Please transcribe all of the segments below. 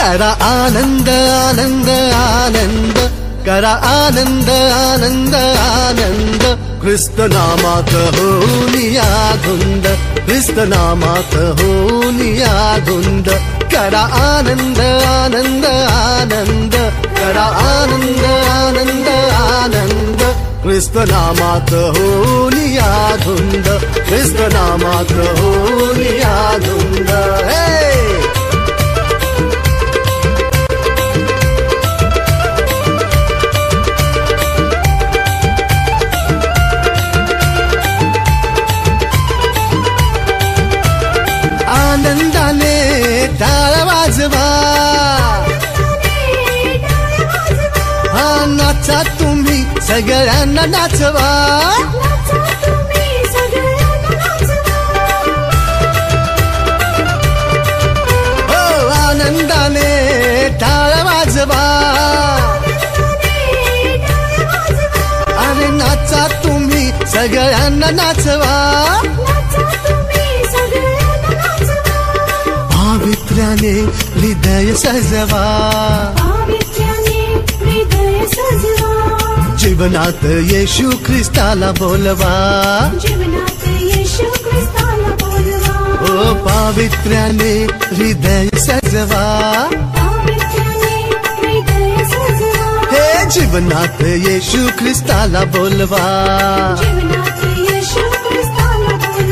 करा आनंद आनंद आनंद, करा आनंद आनंद आनंद, ख्रिस्त नामात होऊनिया धुंद, ख्रिस्त नामात होऊनिया धुंद, करा आनंद आनंद आनंद, करा आनंद आनंद आनंद, ख्रिस्त नामात होऊनिया धुंद, ख्रिस्त नामात होऊनिया धुंद. आनंदाने टाळ वाजवा, हा नाचा तुम्ही सगळ्यांना नाचवा, हो आनंदाने टाळ वाजवा, अरे नाचा तुम्ही सगळ्यांना नाचवा, पावित्र्याने हृदय सजवा, जीवनात येशू ख्रिस्ताला बोलवा, ओ पावित्र्याने हृदय सजवा, हे जीवनात येशू ख्रिस्ताला बोलवा,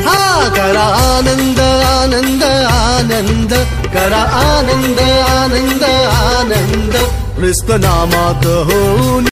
हा करा आनंद आनंद आनंद, करा आनंद आनंद आनंद, ख्रिस्त नामात होऊन